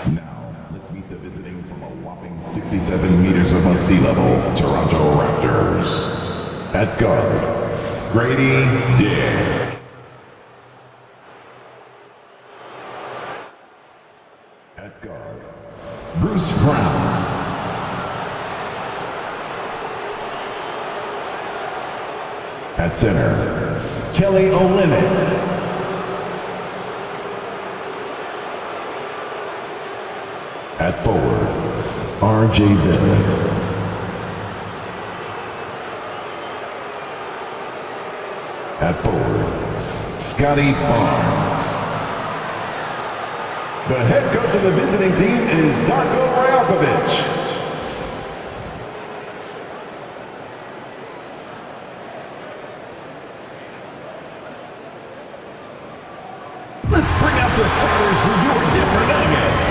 Now, let's meet the visiting from a whopping 67 meters above sea level, Toronto Raptors. At guard, Grady Dick. At guard, Bruce Brown. At center, Kelly Olynyk. At forward, R.J. Barrett. At forward, Scotty Barnes. The head coach of the visiting team is Darko Rajakovic. Let's bring out the starters for your Denver Nuggets.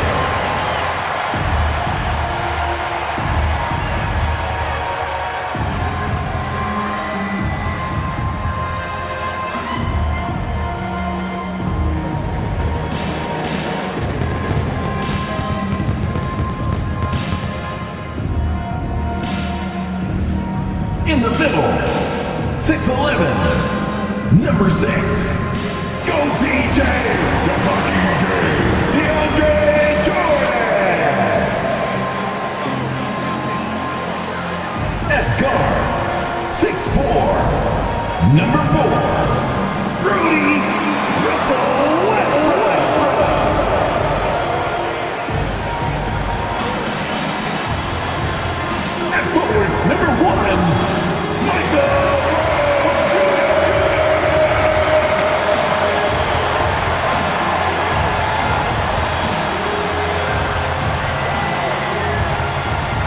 In the middle, 6'11", number 6. Go DJ! Go DJ! DeAndre Jordan! At guard, 6'4", number 4. Rudy Russell Westbrook! At forward, number 1, Michael!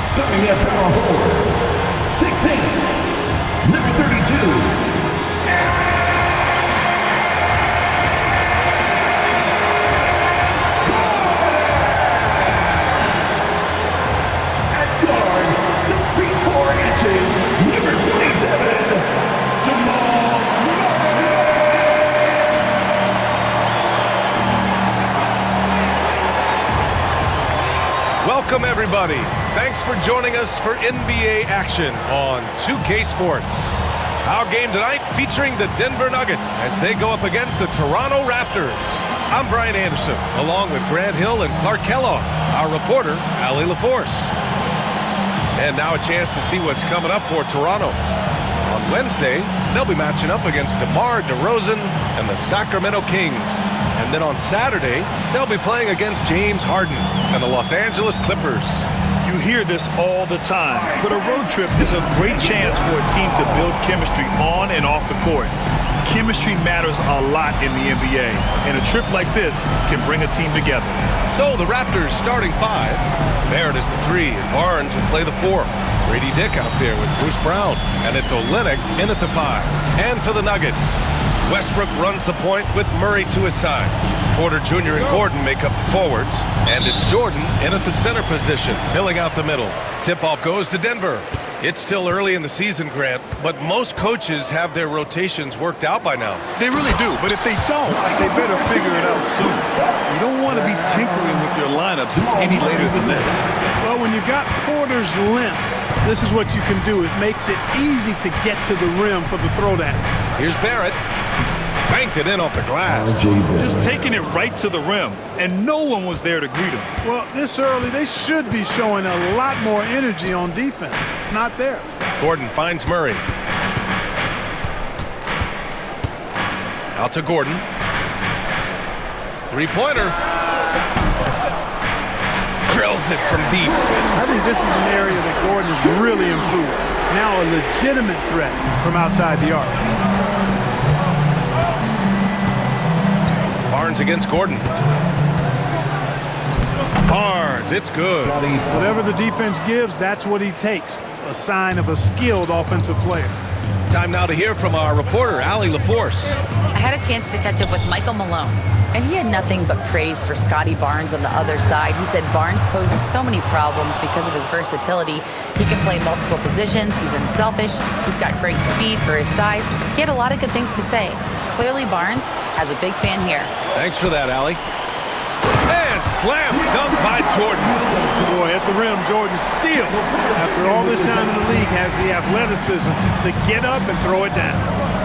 Starting at power forward, 6'8", number 32. At guard, 6 feet 4 inches, number 27, Jamal Murray. Welcome everybody. Thanks for joining us for NBA action on 2K Sports. Our game tonight featuring the Denver Nuggets as they go up against the Toronto Raptors. I'm Brian Anderson, along with Grant Hill and Clark Kellogg, our reporter, Allie LaForce. And now a chance to see what's coming up for Toronto. On Wednesday, they'll be matching up against DeMar DeRozan and the Sacramento Kings. And then on Saturday, they'll be playing against James Harden and the Los Angeles Clippers. You hear this all the time, but a road trip is a great chance for a team to build chemistry on and off the court. Chemistry matters a lot in the NBA, and a trip like this can bring a team together. So the Raptors starting 5. Barrett is the 3, and Barnes will play the 4. Grady Dick out there with Bruce Brown, and it's Olynyk in at the 5. And for the Nuggets, Westbrook runs the point with Murray to his side. Porter Jr. and Gordon make up the forwards, and it's Jordan in at the center position, filling out the middle. Tip-off goes to Denver. It's still early in the season, Grant, but most coaches have their rotations worked out by now. They really do, but if they don't, they better figure it out soon. You don't want to be tinkering with your lineups any later than this. Well, when you got Porter's length, this is what you can do. It makes it easy to get to the rim for the throwdown. Here's Barrett. Banked it in off the glass. Just taking it right to the rim, and no one was there to greet him. Well, this early, they should be showing a lot more energy on defense. It's not there. Gordon finds Murray. Out to Gordon. Three-pointer. Drills it from deep. I think this is an area that Gordon has really improved. Now a legitimate threat from outside the arc. Barnes against Gordon. Barnes, it's good. Whatever the defense gives, that's what he takes. A sign of a skilled offensive player. Time now to hear from our reporter, Allie LaForce. I had a chance to catch up with Michael Malone, and he had nothing but praise for Scotty Barnes on the other side. He said Barnes poses so many problems because of his versatility. He can play multiple positions. He's unselfish. He's got great speed for his size. He had a lot of good things to say. Clearly, Barnes has a big fan here. Thanks for that, Allie. And slam dunk by at the rim, Jordan still, after all this time in the league, has the athleticism to get up and throw it down.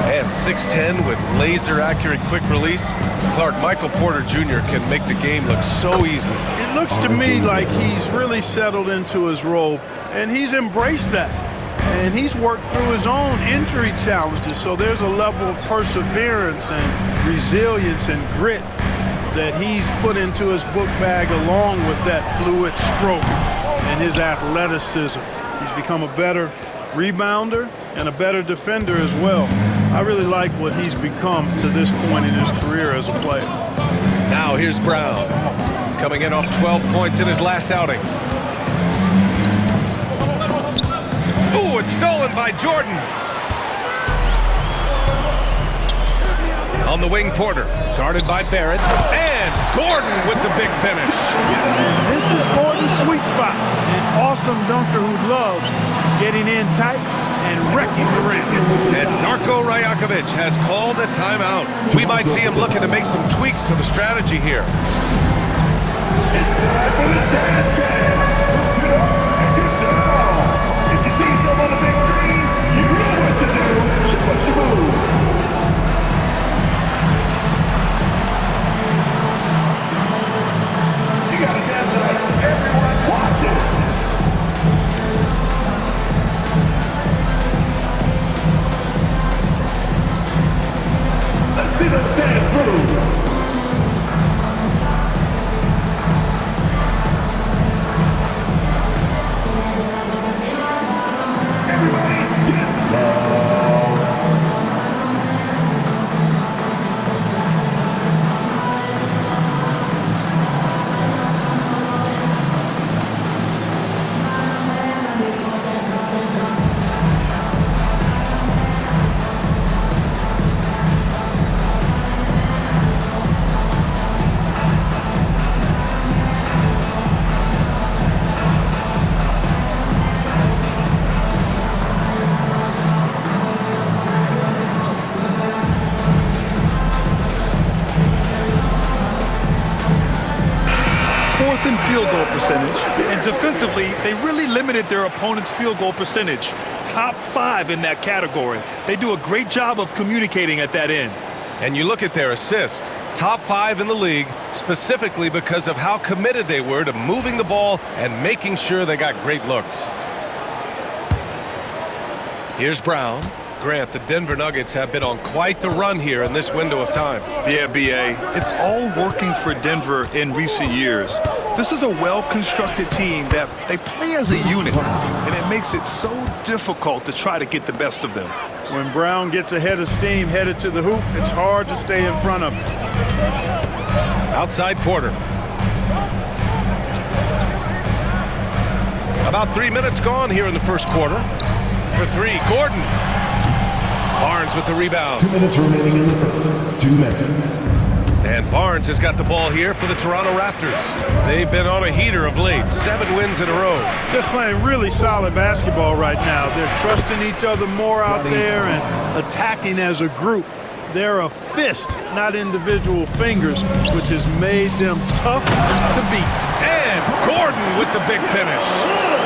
And 6'10" with laser-accurate quick release. Clark, Michael Porter Jr. can make the game look so easy. It looks to me like he's really settled into his role, and he's embraced that. And he's worked through his own injury challenges, so there's a level of perseverance and resilience and grit that he's put into his book bag along with that fluid stroke and his athleticism. He's become a better rebounder and a better defender as well. I really like what he's become to this point in his career as a player. Now here's Brown, coming in off 12 points in his last outing. Ooh, it's stolen by Jordan. On the wing, Porter, guarded by Barrett, and Gordon with the big finish. This is Gordon's sweet spot, an awesome dunker who loves getting in tight and wrecking the rim. And Darko Rajakovic has called a timeout. We might see him looking to make some tweaks to the strategy here. It's time for the dance dance. If you see someone on the big screen, you know what to do. Show us the move. You gotta dance like everyone's watching. Let's see the dance moves. In field goal percentage, and defensively they really limited their opponent's field goal percentage. Top 5 in that category. They do a great job of communicating at that end. And you look at their assist, top 5 in the league, specifically because of how committed they were to moving the ball and making sure they got great looks. Here's Brown. Grant, the Denver Nuggets have been on quite the run here in this window of time. Yeah, B.A., it's all working for Denver in recent years. This is a well-constructed team that they play as a unit, and it makes it so difficult to try to get the best of them. When Brown gets ahead of steam headed to the hoop, it's hard to stay in front of him. Outside Porter. About 3 minutes gone here in the first quarter. For 3, Gordon. Barnes with the rebound. 2 minutes remaining in the first. 2 minutes. And Barnes has got the ball here for the Toronto Raptors. They've been on a heater of late. 7 wins in a row. Just playing really solid basketball right now. They're trusting each other more out there and attacking as a group. They're a fist, not individual fingers, which has made them tough to beat. And Gordon with the big finish.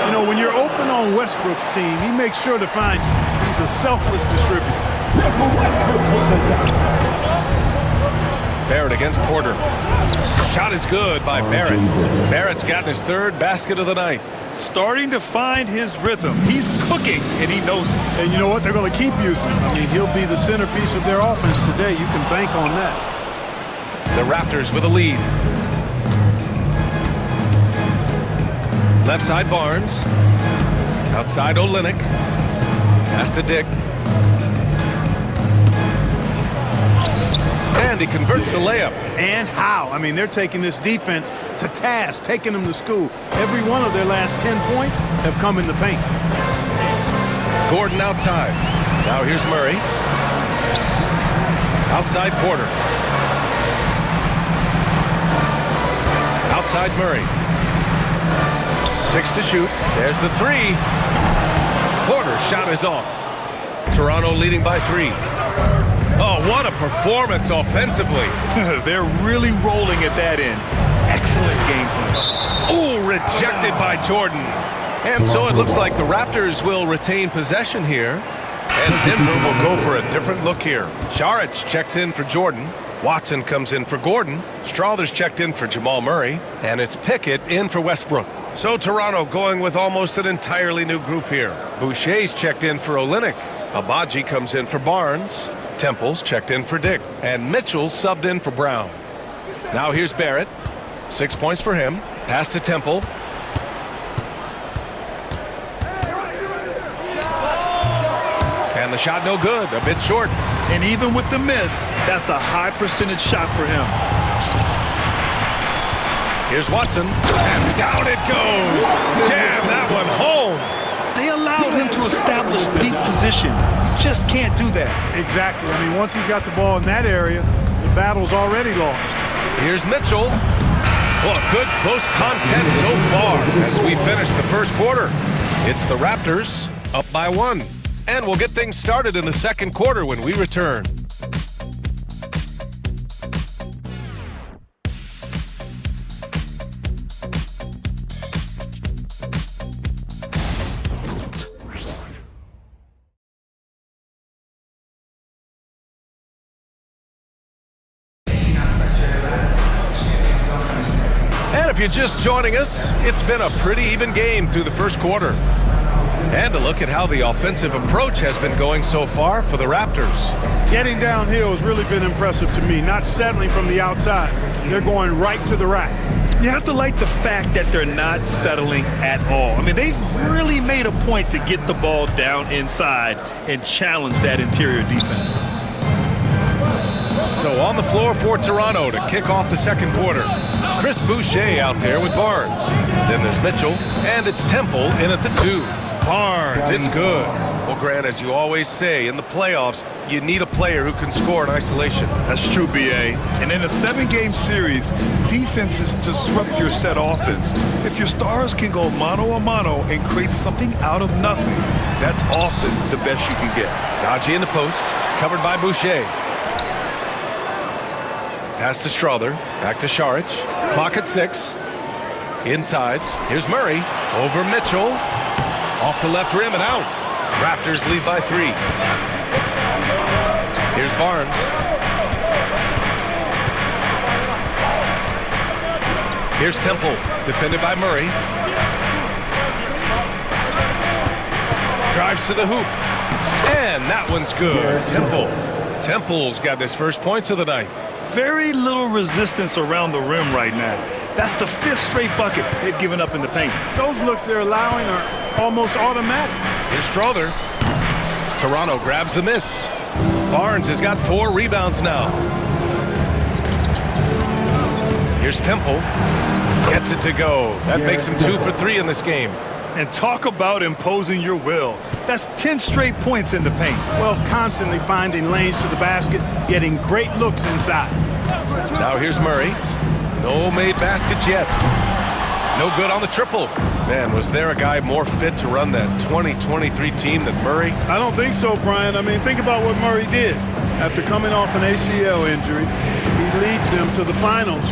You know, when you're open on Westbrook's team, he makes sure to find you. He's a selfless distributor. Barrett against Porter. Shot is good by Barrett. Barrett's gotten his 3rd basket of the night. Starting to find his rhythm. He's cooking, and he knows it. And you know what? They're going to keep using him. I mean, he'll be the centerpiece of their offense today. You can bank on that. The Raptors with a lead. Left side Barnes. Outside Olynyk. Pass to Dick. And he converts the layup. And how? I mean, they're taking this defense to task, taking them to school. Every one of their last 10 points have come in the paint. Gordon outside. Now here's Murray. Outside Porter. Outside Murray. 6 to shoot. There's the 3. Porter's shot is off. Toronto leading by 3. Oh, what a performance offensively. They're really rolling at that end. Excellent game plan. Oh, rejected by by Jordan. And so it looks like the Raptors will retain possession here. And Denver will go for a different look here. Saric checks in for Jordan. Watson comes in for Gordon. Strawther's checked in for Jamal Murray. And it's Pickett in for Westbrook. So Toronto going with almost an entirely new group here. Boucher's checked in for Olynyk. Abaji comes in for Barnes. Temple's checked in for Dick. And Mitchell's subbed in for Brown. Now here's Barrett. 6 points for him. Pass to Temple. And the shot no good, a bit short. And even with the miss, that's a high percentage shot for him. Here's Watson, and down it goes. Jam that one home. They allowed him to establish deep position. You just can't do that. Exactly. I mean, once he's got the ball in that area, the battle's already lost. Here's Mitchell. Well, a good close contest so far as we finish the first quarter. It's the Raptors up by 1. And we'll get things started in the second quarter when we return. And if you're just joining us, it's been a pretty even game through the first quarter. And a look at how the offensive approach has been going so far for the Raptors. Getting downhill has really been impressive to me, not settling from the outside. They're going right to the rack. You have to like the fact that they're not settling at all. I mean, they've really made a point to get the ball down inside and challenge that interior defense. So on the floor for Toronto to kick off the second quarter. Chris Boucher out there with Barnes. Then there's Mitchell, and it's Temple in at the 2. Barnes, it's good. Well, Grant, as you always say, in the playoffs, you need a player who can score in isolation. That's true, B.A. And in a 7-game series, defenses disrupt your set offense. If your stars can go mano-a-mano and create something out of nothing, that's often the best you can get. Naji in the post, covered by Boucher. Pass to Strawther, back to Saric. Clock at 6. Inside, here's Murray, over Mitchell. Off the left rim and out. Raptors lead by 3. Here's Barnes. Here's Temple, defended by Murray. Drives to the hoop. And that one's good. Temple's got his first points of the night. Very little resistance around the rim right now. That's the 5th straight bucket they've given up in the paint. Those looks they're allowing are almost automatic. Here's Strawther. Toronto grabs the miss. Barnes has got 4 rebounds now. Here's Temple. Gets it to go. That makes him 2 for 3 in this game. And talk about imposing your will. That's 10 straight points in the paint. Well, constantly finding lanes to the basket, getting great looks inside. Now here's Murray. No made baskets yet. No good on the triple. Man, was there a guy more fit to run that 2023 team than Murray? I don't think so, Brian. I mean, think about what Murray did. After coming off an ACL injury, he leads them to the finals,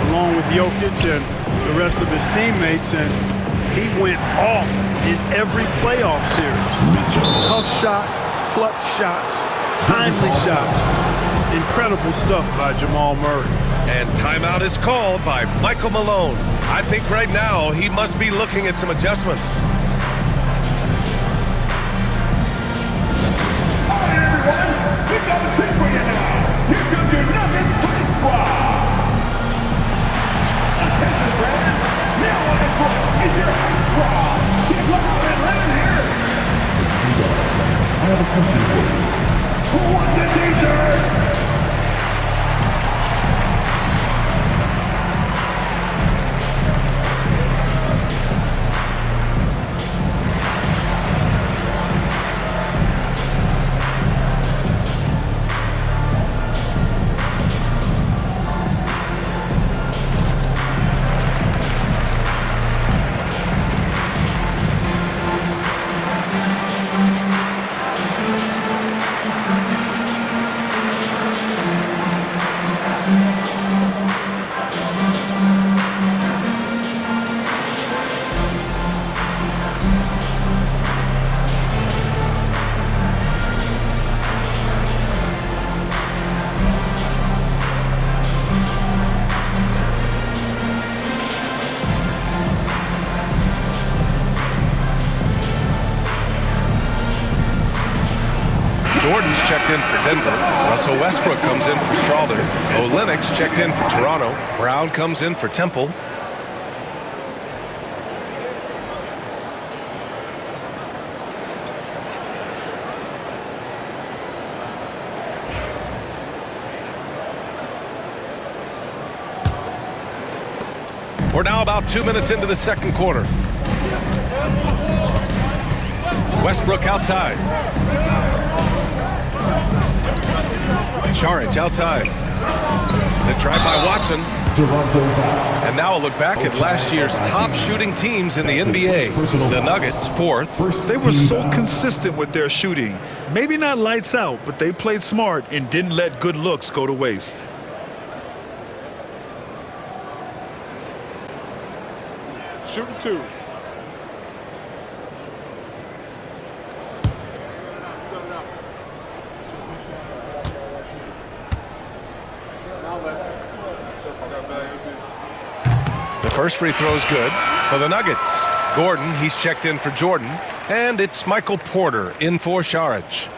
along with Jokic and the rest of his teammates, and he went off in every playoff series. Tough shots, clutch shots, timely shots. Incredible stuff by Jamal Murray. And timeout is called by Michael Malone. I think right now he must be looking at some adjustments. All right, everyone, we've got a trick for you now. Here comes your Nuggets Twin Squad. Attention, Brandon. Now on the court is your high squad. Get loud and let it hear. I have a question for you. Who wants the t-shirt? Gordon's checked in for Denver. Russell Westbrook comes in for Charlotte. Olynyk's checked in for Toronto. Brown comes in for Temple. We're now about 2 minutes into the second quarter. Westbrook outside. Saric outside. The drive by Watson. And now a look back at last year's top shooting teams in the NBA. The Nuggets, fourth. They were so consistent with their shooting. Maybe not lights out, but they played smart and didn't let good looks go to waste. Shooting two. The first free throw is good for the Nuggets. Gordon, he's checked in for Jordan. And it's Michael Porter in for Saric.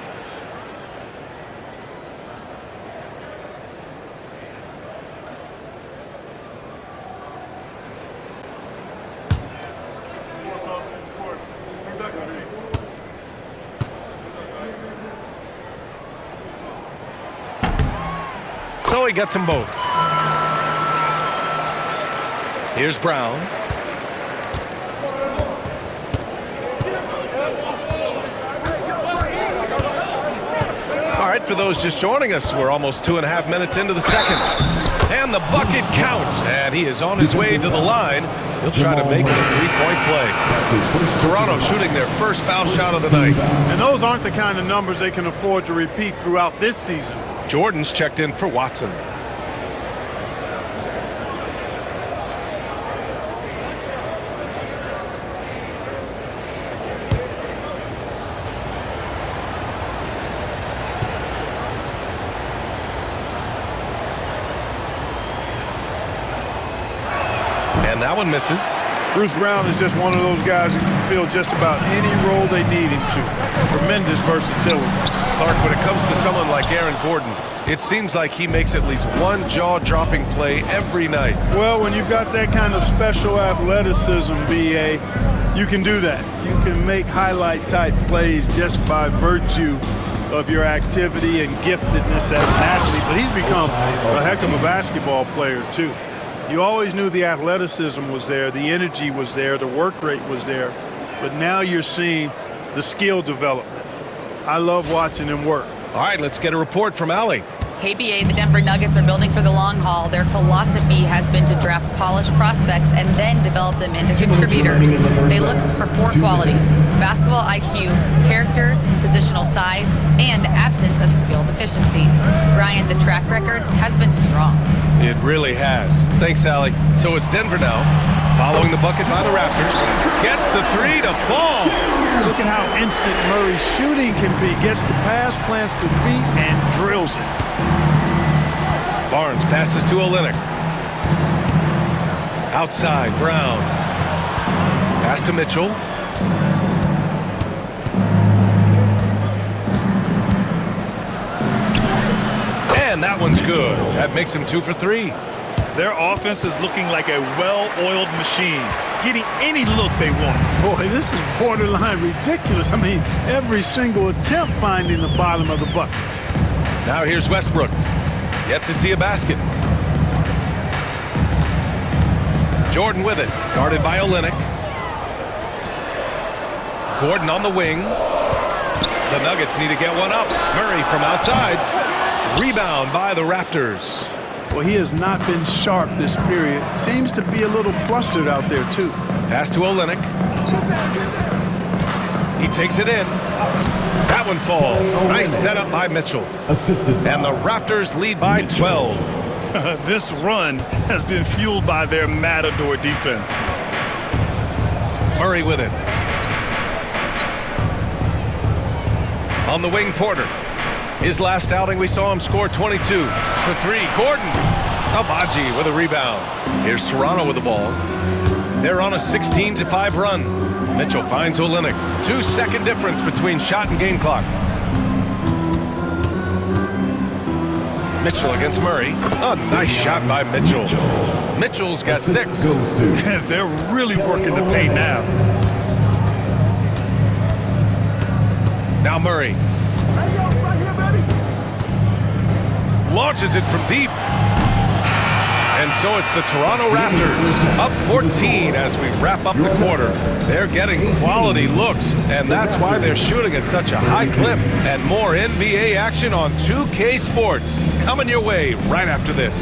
So he gets them both. Here's Brown. All right, for those just joining us, we're almost 2.5 minutes into the second. And the bucket counts, and he is on his way to the line. He'll try to make it a three-point play. Toronto shooting their first foul shot of the night. And those aren't the kind of numbers they can afford to repeat throughout this season. Jordan's checked in for Watson. And that one misses. Bruce Brown is just one of those guys who can fill just about any role they need him to. Tremendous versatility. Clark, when it comes to someone like Aaron Gordon, it seems like he makes at least one jaw-dropping play every night. Well, when you've got that kind of special athleticism, B.A., you can do that. You can make highlight-type plays just by virtue of your activity and giftedness as an athlete. But he's become a heck of a basketball player, too. You always knew the athleticism was there, the energy was there, the work rate was there. But now you're seeing the skill development. I love watching him work. All right, let's get a report from Allie. Hey, BA, the Denver Nuggets are building for the long haul. Their philosophy has been to draft polished prospects and then develop them into contributors. They look for 4 qualities: basketball IQ, character, positional size, and absence of skill deficiencies. Ryan, the track record has been strong. It really has. Thanks, Allie. So it's Denver now, following the bucket by the Raptors. Gets the three to fall. Look at how instant Murray's shooting can be. Gets the pass, plants the feet, and drills it. Barnes passes to Olynyk. Outside, Brown. Pass to Mitchell. And that one's good. That makes him 2 for 3. Their offense is looking like a well-oiled machine, getting any look they want. Boy, this is borderline ridiculous. I mean, every single attempt finding the bottom of the bucket. Now here's Westbrook. Yet to see a basket. Jordan with it. Guarded by Olynyk. Gordon on the wing. The Nuggets need to get one up. Murray from outside. Rebound by the Raptors. Well, he has not been sharp this period. Seems to be a little flustered out there, too. Pass to Olynyk. He takes it in. That one falls. Nice setup by Mitchell. And the Raptors lead by 12. This run has been fueled by their matador defense. Murray with it. On the wing, Porter. His last outing, we saw him score 22 for 3. Gordon. Abaji with a rebound. Here's Toronto with the ball. They're on a 16-5 run. Mitchell finds Olynyk. 2-second difference between shot and game clock. Mitchell against Murray. A nice shot by Mitchell. Mitchell's got 6. Goes to They're really working the paint now. Now Murray. Launches it from deep. And so it's the Toronto Raptors up 14 as we wrap up the quarter. They're getting quality looks, and that's why they're shooting at such a high clip. And more NBA action on 2K Sports coming your way right after this.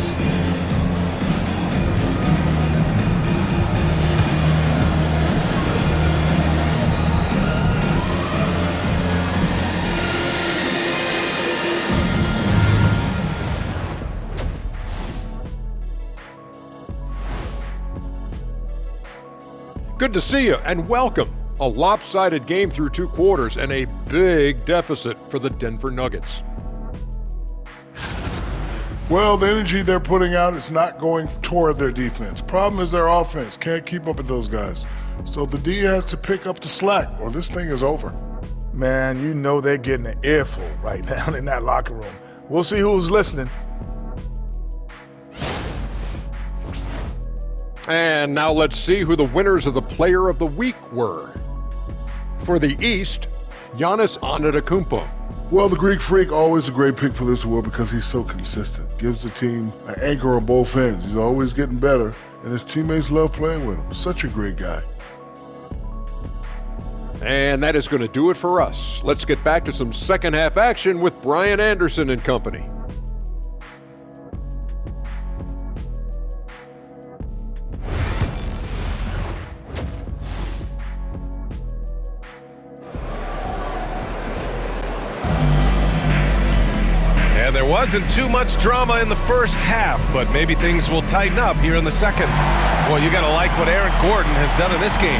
Good to see you and welcome. A lopsided game through 2 quarters and a big deficit for the Denver Nuggets. Well, the energy they're putting out is not going toward their defense. Problem is their offense can't keep up with those guys. So the D has to pick up the slack or this thing is over. Man, you know they're getting an earful right now in that locker room. We'll see who's listening. And now let's see who the winners of the Player of the Week were. For the East, Giannis Antetokounmpo. Well, the Greek Freak, always a great pick for this award because he's so consistent. Gives the team an anchor on both ends. He's always getting better, and his teammates love playing with him. Such a great guy. And that is going to do it for us. Let's get back to some second half action with Brian Anderson and company. And there wasn't too much drama in the first half, but maybe things will tighten up here in the second. Well, you got to like what Aaron Gordon has done in this game.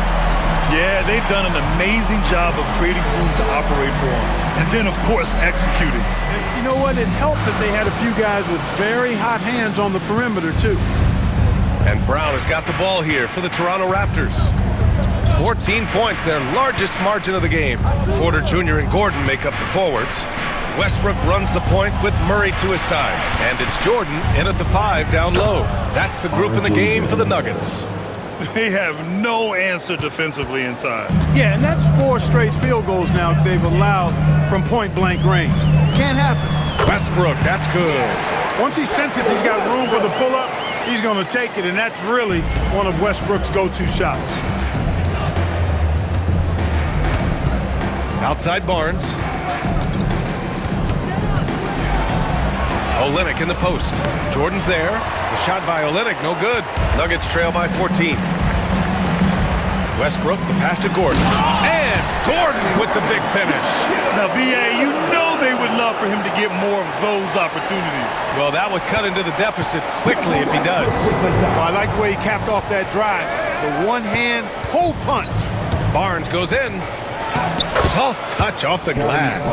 Yeah, they've done an amazing job of creating room to operate for him. And then, of course, executing. You know what? It helped that they had a few guys with very hot hands on the perimeter, too. And Brown has got the ball here for the Toronto Raptors. 14 points, their largest margin of the game. Porter Jr. and Gordon make up the forwards. Westbrook runs the point with Murray to his side. And it's Jordan in at the 5 down low. That's the group in the game for the Nuggets. They have no answer defensively inside. Yeah, and that's 4 straight field goals now they've allowed from point-blank range. Can't happen. Westbrook, that's good. Once he senses he's got room for the pull-up, he's going to take it, and that's really one of Westbrook's go-to shots. Outside Barnes. Olynyk in the post. Jordan's there. The shot by Olynyk, no good. Nuggets trail by 14. Westbrook, the pass to Gordon. And Gordon with the big finish. Now, B.A., you know they would love for him to get more of those opportunities. Well, that would cut into the deficit quickly if he does. Well, I like the way he capped off that drive. The one-hand hole punch. Barnes goes in. Soft touch off the glass.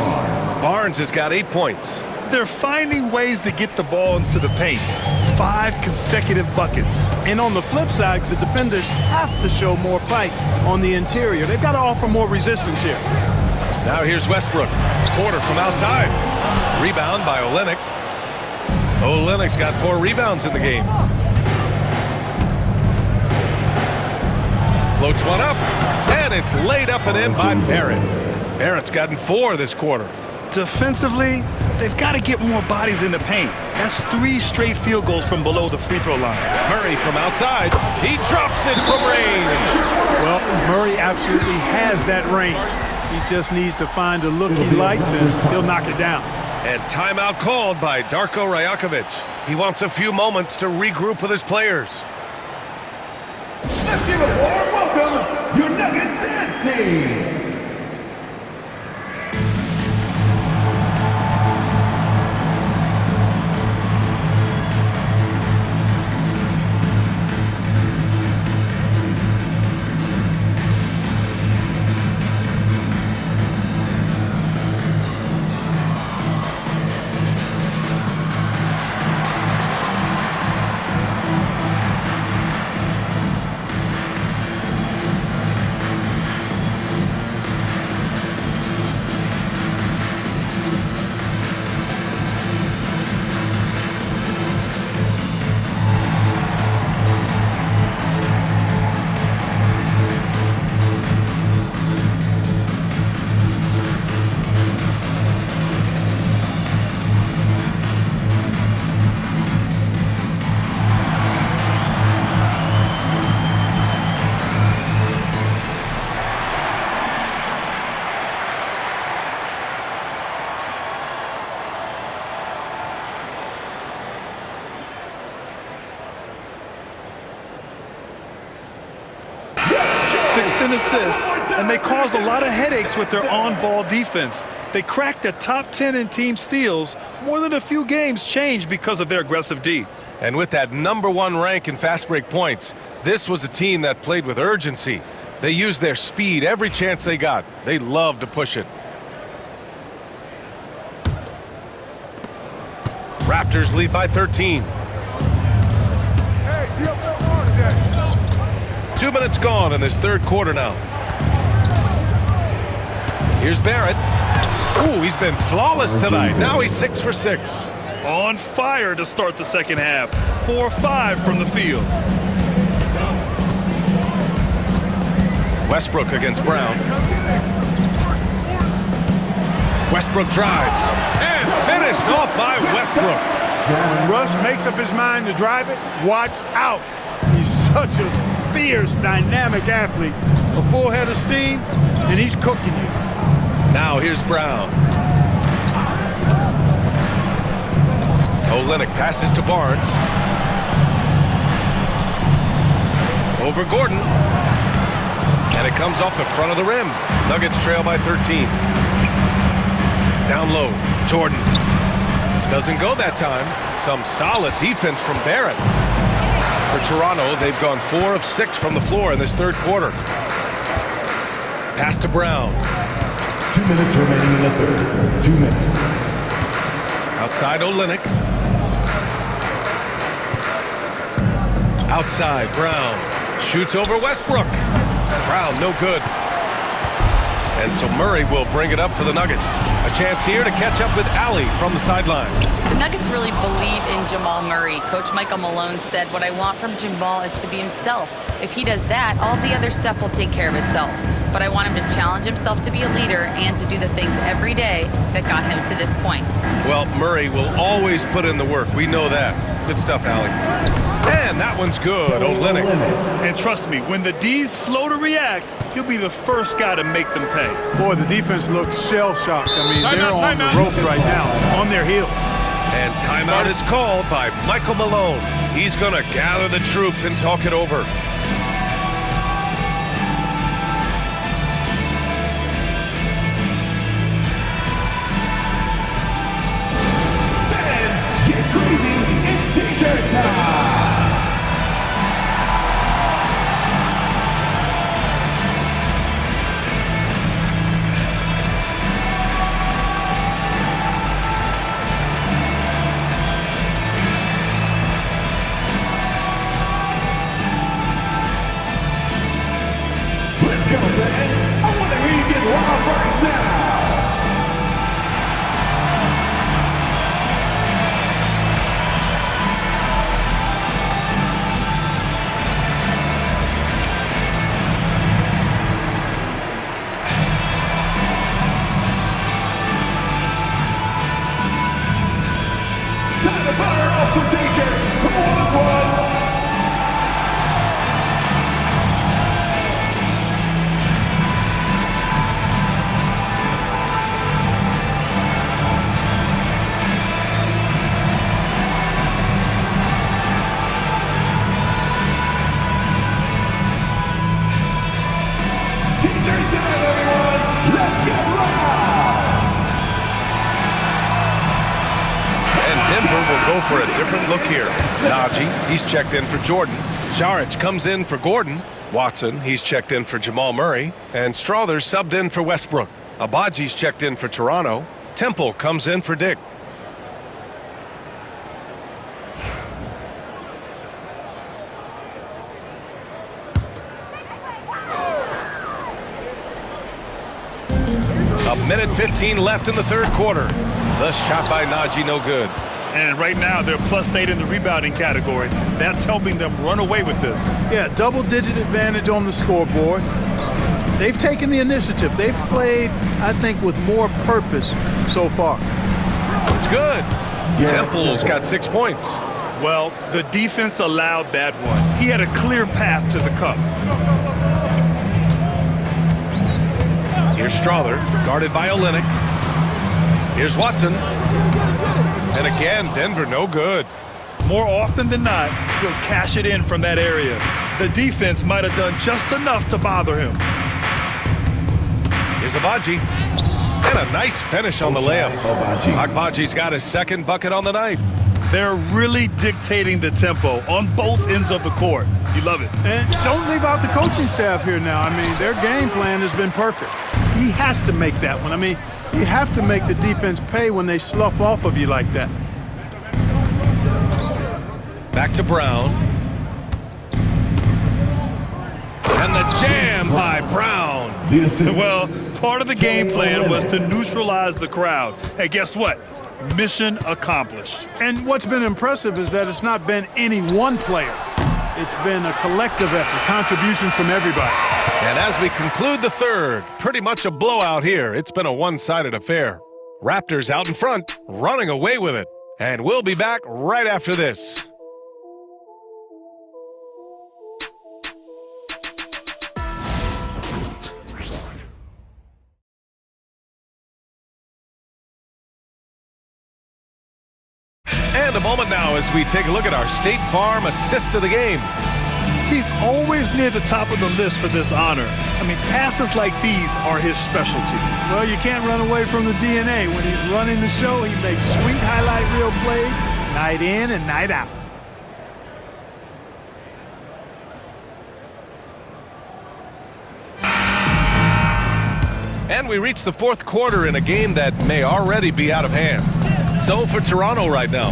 Barnes has got 8 points. They're finding ways to get the ball into the paint. 5 consecutive buckets. And on the flip side, the defenders have to show more fight on the interior. They've got to offer more resistance here. Now here's Westbrook. Porter from outside. Rebound by Olynyk. Olynyk's got 4 rebounds in the game. Floats one up. And it's laid up and in by Barrett. Barrett's gotten 4 this quarter. Defensively, they've got to get more bodies in the paint. That's 3 straight field goals from below the free throw line. Murray from outside. He drops it from range. Well, Murray absolutely has that range. He just needs to find a look he likes, and he'll knock it down. And timeout called by Darko Rajakovic. He wants a few moments to regroup with his players. Let's give a warm welcome, your Nuggets dance team. 6th in assists, and they caused a lot of headaches with their on-ball defense. They cracked the top 10 in team steals. More than a few games changed because of their aggressive D. And with that #1 rank in fast break points, this was a team that played with urgency. They used their speed every chance they got. They loved to push it. Raptors lead by 13. 2 minutes gone in this third quarter now. Here's Barrett. Ooh, he's been flawless tonight. Now he's 6 for 6. On fire to start the second half. 4-5 from the field. Westbrook against Brown. Westbrook drives and finished off by Westbrook. When Russ makes up his mind to drive it, watch out. He's such a fierce, dynamic athlete. A full head of steam, and he's cooking you. Now here's Brown. Olynyk passes to Barnes. Over Gordon. And it comes off the front of the rim. Nuggets trail by 13. Down low, Jordan. Doesn't go that time. Some solid defense from Barrett. For Toronto, they've gone 4 of 6 from the floor in this third quarter. Pass to Brown. 2 minutes remaining in the third. 2 minutes. Outside Olynyk. Outside Brown. Shoots over Westbrook. Brown, no good. And so Murray will bring it up for the Nuggets. A chance here to catch up with Allie from the sideline. The Nuggets really believe in Jamal Murray. Coach Michael Malone said, what I want from Jamal is to be himself. If he does that, all the other stuff will take care of itself. But I want him to challenge himself to be a leader and to do the things every day that got him to this point. Well, Murray will always put in the work. We know that. Good stuff, Allie. And that one's good. Olynyk. And trust me, when the D's slow to react, he'll be the first guy to make them pay. Boy, the defense looks shell-shocked. I mean, they're on the ropes right now, on their heels. And timeout is called by Michael Malone. He's going to gather the troops and talk it over. For a different look here. Najee, he's checked in for Jordan. Saric comes in for Gordon. Watson, he's checked in for Jamal Murray. And Strother's subbed in for Westbrook. Abaji's checked in for Toronto. Temple comes in for Dick. A minute 15 left in the third quarter. The shot by Najee, no good. And right now, they're +8 in the rebounding category. That's helping them run away with this. Yeah, double-digit advantage on the scoreboard. They've taken the initiative. They've played, I think, with more purpose so far. It's good. Temple's got 6 points. Well, the defense allowed that one. He had a clear path to the cup. Here's Strother, guarded by Olynyk. Here's Watson. And again, Denver no good. More often than not, he'll cash it in from that area. The defense might have done just enough to bother him. Here's Agbaji. And a nice finish on the layup. Agbaji's got his second bucket on the night. They're really dictating the tempo on both ends of the court. You love it. And don't leave out the coaching staff here now. I mean, their game plan has been perfect. He has to make that one. I mean, you have to make the defense pay when they slough off of you like that. Back to Brown. And the jam by Brown. Well, part of the game plan was to neutralize the crowd. Hey, guess what? Mission accomplished. And what's been impressive is that it's not been any one player. It's been a collective effort, contributions from everybody. And as we conclude the third, pretty much a blowout here. It's been a one-sided affair. Raptors out in front, running away with it. And we'll be back right after this. And a moment now as we take a look at our State Farm assist of the game. He's always near the top of the list for this honor. I mean, passes like these are his specialty. Well, you can't run away from the DNA. When he's running the show, he makes sweet highlight reel plays night in and night out. And we reach the fourth quarter in a game that may already be out of hand. So for Toronto right now,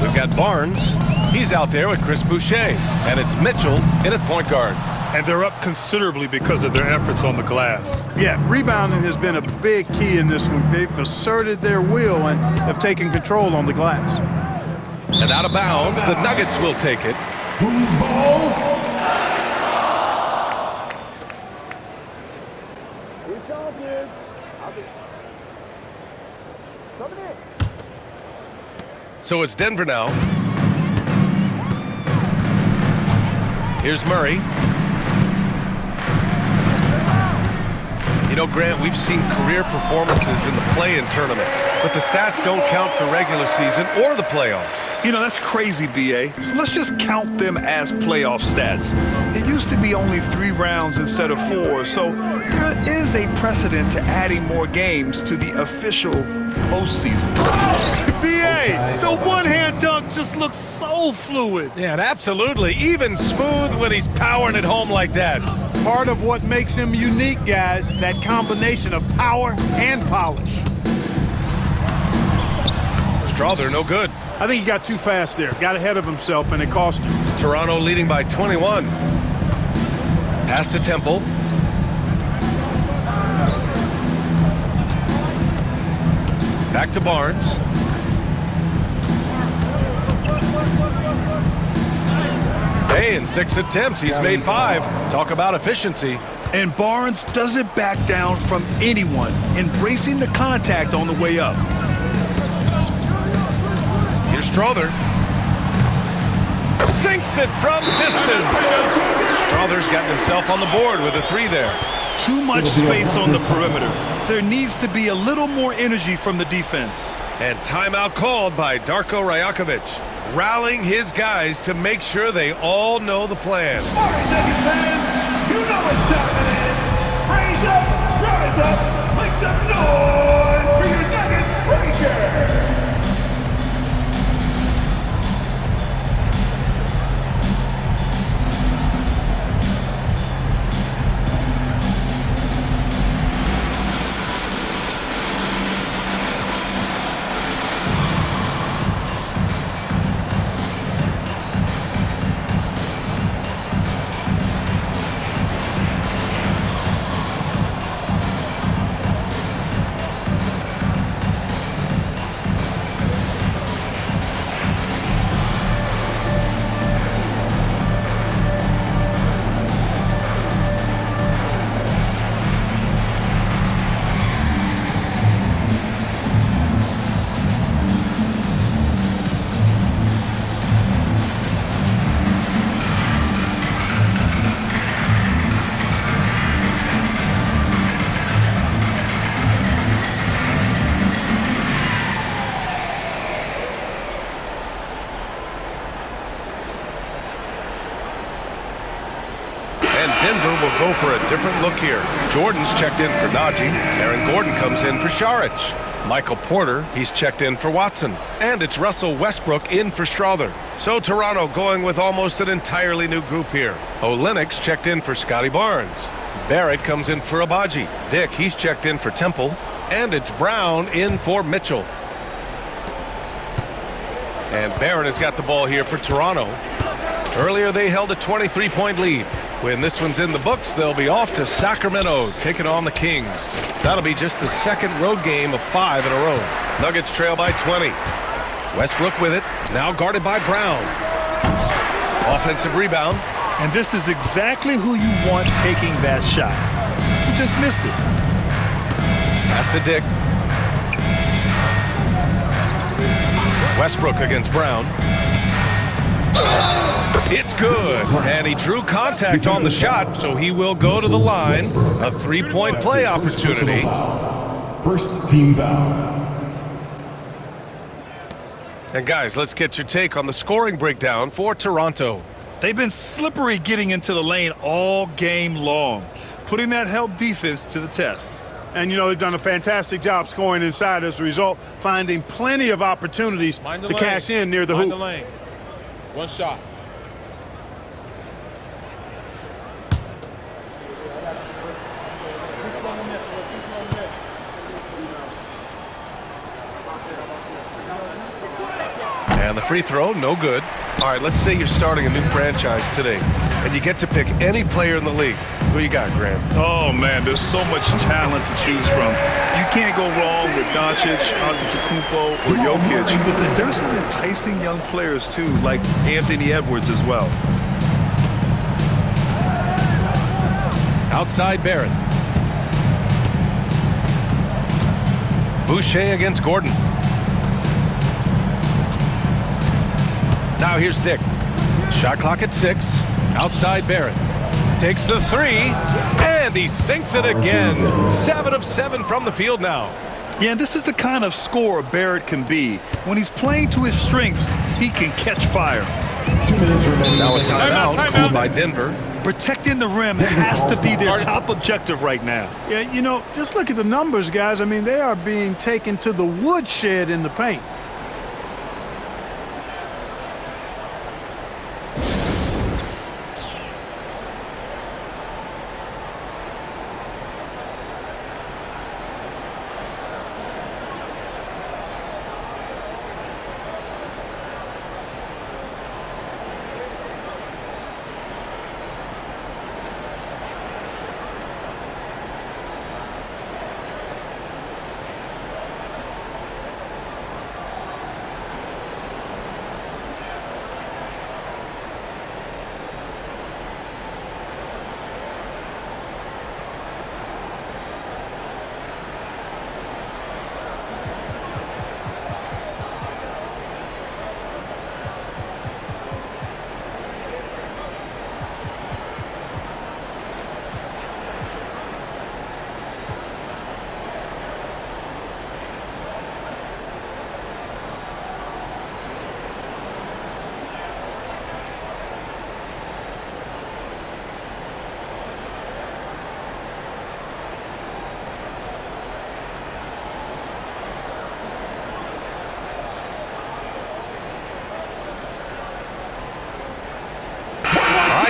we've got Barnes. He's out there with Chris Boucher. And it's Mitchell in at point guard. And they're up considerably because of their efforts on the glass. Yeah, rebounding has been a big key in this one. They've asserted their will and have taken control on the glass. And out of bounds, the Nuggets will take it. Who's ball? So it's Denver now. Here's Murray. You know, Grant, we've seen career performances in the play-in tournament, but the stats don't count for regular season or the playoffs. You know, that's crazy, B.A. So let's just count them as playoff stats. It used to be only 3 rounds instead of 4, so there is a precedent to adding more games to the official postseason. B.A., the one-hand dunk just looks so fluid. Yeah, and absolutely. Even smooth when he's powering it home like that. Part of what makes him unique, guys, that combination of power and polish. Strother, no good. I think he got too fast there. Got ahead of himself, and it cost him. Toronto leading by 21. Pass to Temple. Back to Barnes. Hey, in 6 attempts, he's made 5. Talk about efficiency. And Barnes doesn't back down from anyone, embracing the contact on the way up. Here's Strother. Sinks it from distance. Strother's gotten himself on the board with a 3 there. Too much space on the perimeter. There needs to be a little more energy from the defense. And timeout called by Darko Rajakovic, rallying his guys to make sure they all know the plan. All right, Nuggets fans, you know what time it is. Raise up, rise up, make some noise for your Nuggets Breakers. for a different look here. Jordan's checked in for Najee. Aaron Gordon comes in for Saric. Michael Porter, he's checked in for Watson. And it's Russell Westbrook in for Strother. So Toronto going with almost an entirely new group here. Olenek's checked in for Scotty Barnes. Barrett comes in for Abaji. Dick, he's checked in for Temple. And it's Brown in for Mitchell. And Barrett has got the ball here for Toronto. Earlier they held a 23-point lead. When this one's in the books, they'll be off to Sacramento, taking on the Kings. That'll be just the second road game of 5 in a row. Nuggets trail by 20. Westbrook with it, now guarded by Brown. Offensive rebound. And this is exactly who you want taking that shot. He just missed it. Pass to Dick. Westbrook against Brown. It's good, and he drew contact on the shot, so he will go to the line. A 3-point play opportunity. First team foul. And guys, let's get your take on the scoring breakdown for Toronto. They've been slippery getting into the lane all game long, putting that help defense to the test. And, you know, they've done a fantastic job scoring inside as a result, finding plenty of opportunities to cash in near the hoop. The lanes. One shot. And the free throw, no good. All right, let's say you're starting a new franchise today, and you get to pick any player in the league. Who you got, Graham? Oh, man, there's so much talent to choose from. You can't go wrong with Doncic, Antetokounmpo, or Jokic. There's some enticing young players, too, like Anthony Edwards as well. Outside Barrett. Boucher against Gordon. Now here's Dick. Shot clock at 6. Outside Barrett. Takes the 3, and he sinks it again. 7 of 7 from the field now. Yeah, this is the kind of scorer Barrett can be. When he's playing to his strengths, he can catch fire. 2 minutes remaining. Now a timeout called by Denver. Protecting the rim has to be their top objective right now. Yeah, you know, just look at the numbers, guys. I mean, they are being taken to the woodshed in the paint.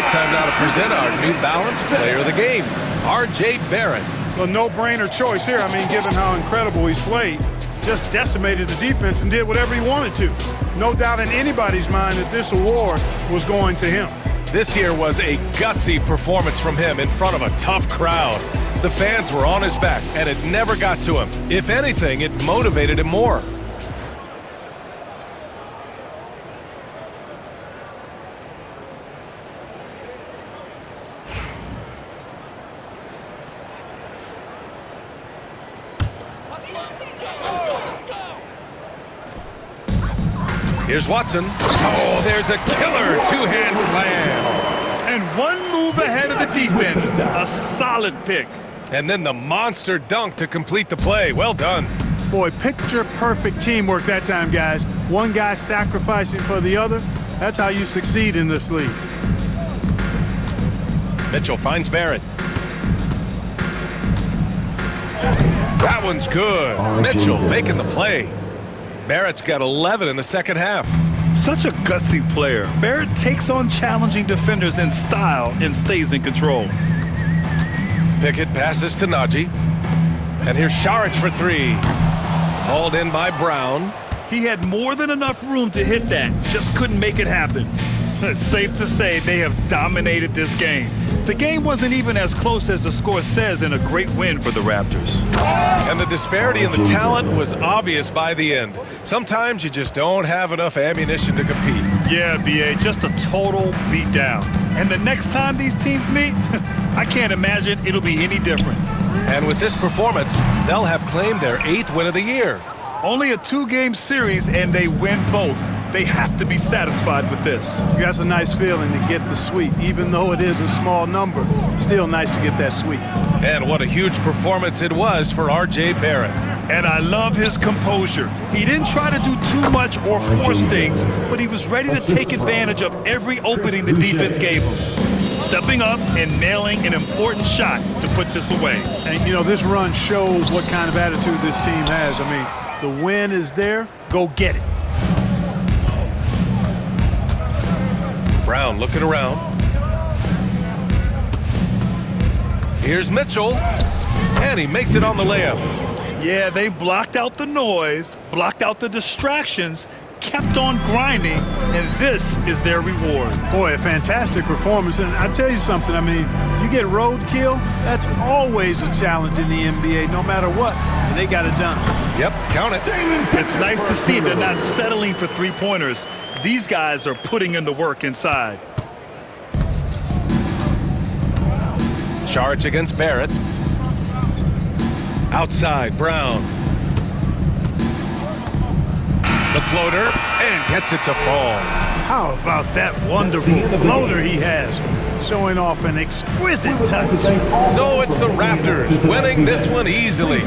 Time now to present our New Balance Player of the Game, R.J. Barrett. A no-brainer choice here. I mean, given how incredible he's played, just decimated the defense and did whatever he wanted to. No doubt in anybody's mind that this award was going to him. This here was a gutsy performance from him in front of a tough crowd. The fans were on his back, and it never got to him. If anything, it motivated him more. Here's Watson. Oh, there's a killer two-hand slam. And one move ahead of the defense. A solid pick. And then the monster dunk to complete the play. Well done. Boy, picture-perfect teamwork that time, guys. One guy sacrificing for the other. That's how you succeed in this league. Mitchell finds Barrett. That one's good. Mitchell making the play. Barrett's got 11 in the second half. Such a gutsy player. Barrett takes on challenging defenders in style and stays in control. Pickett passes to Najee. And here's Saric for three. Hauled in by Brown. He had more than enough room to hit that, just couldn't make it happen. It's safe to say they have dominated this game. The game wasn't even as close as the score says in a great win for the Raptors. And the disparity in the talent was obvious by the end. Sometimes you just don't have enough ammunition to compete. Yeah, B.A., just a total beatdown. And the next time these teams meet, I can't imagine it'll be any different. And with this performance, they'll have claimed their 8th win of the year. Only a 2-game series, and they win both. They have to be satisfied with this. That's a nice feeling to get the sweep, even though it is a small number. Still nice to get that sweep. And what a huge performance it was for R.J. Barrett. And I love his composure. He didn't try to do too much or force things, but he was ready to take advantage of every opening the defense gave him. Stepping up and nailing an important shot to put this away. And, you know, this run shows what kind of attitude this team has. I mean, the win is there. Go get it. Brown looking around. Here's Mitchell. And he makes it on the layup. Yeah, they blocked out the noise, blocked out the distractions, kept on grinding, and this is their reward. Boy, a fantastic performance. And I tell you something, I mean, you get roadkill, that's always a challenge in the NBA, no matter what. And they got it done. Yep, count it. It's nice to see they're not settling for three-pointers. These guys are putting in the work inside. Saric against Barrett. Outside, Brown. The floater, and gets it to fall. How about that wonderful floater he has, showing off an exquisite touch. So it's the Raptors winning this one easily.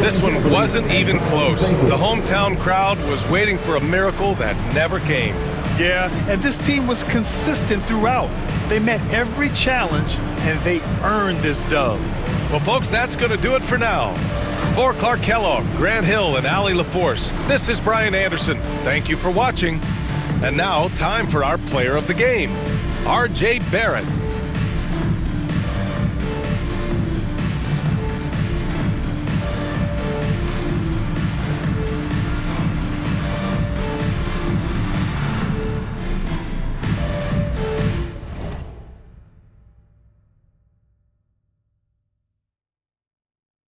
This one wasn't even close. The hometown crowd was waiting for a miracle that never came. Yeah, and this team was consistent throughout. They met every challenge, and they earned this dub. Well, folks, that's going to do it for now. For Clark Kellogg, Grant Hill, and Allie LaForce, this is Brian Anderson. Thank you for watching. And now, time for our player of the game, R.J. Barrett.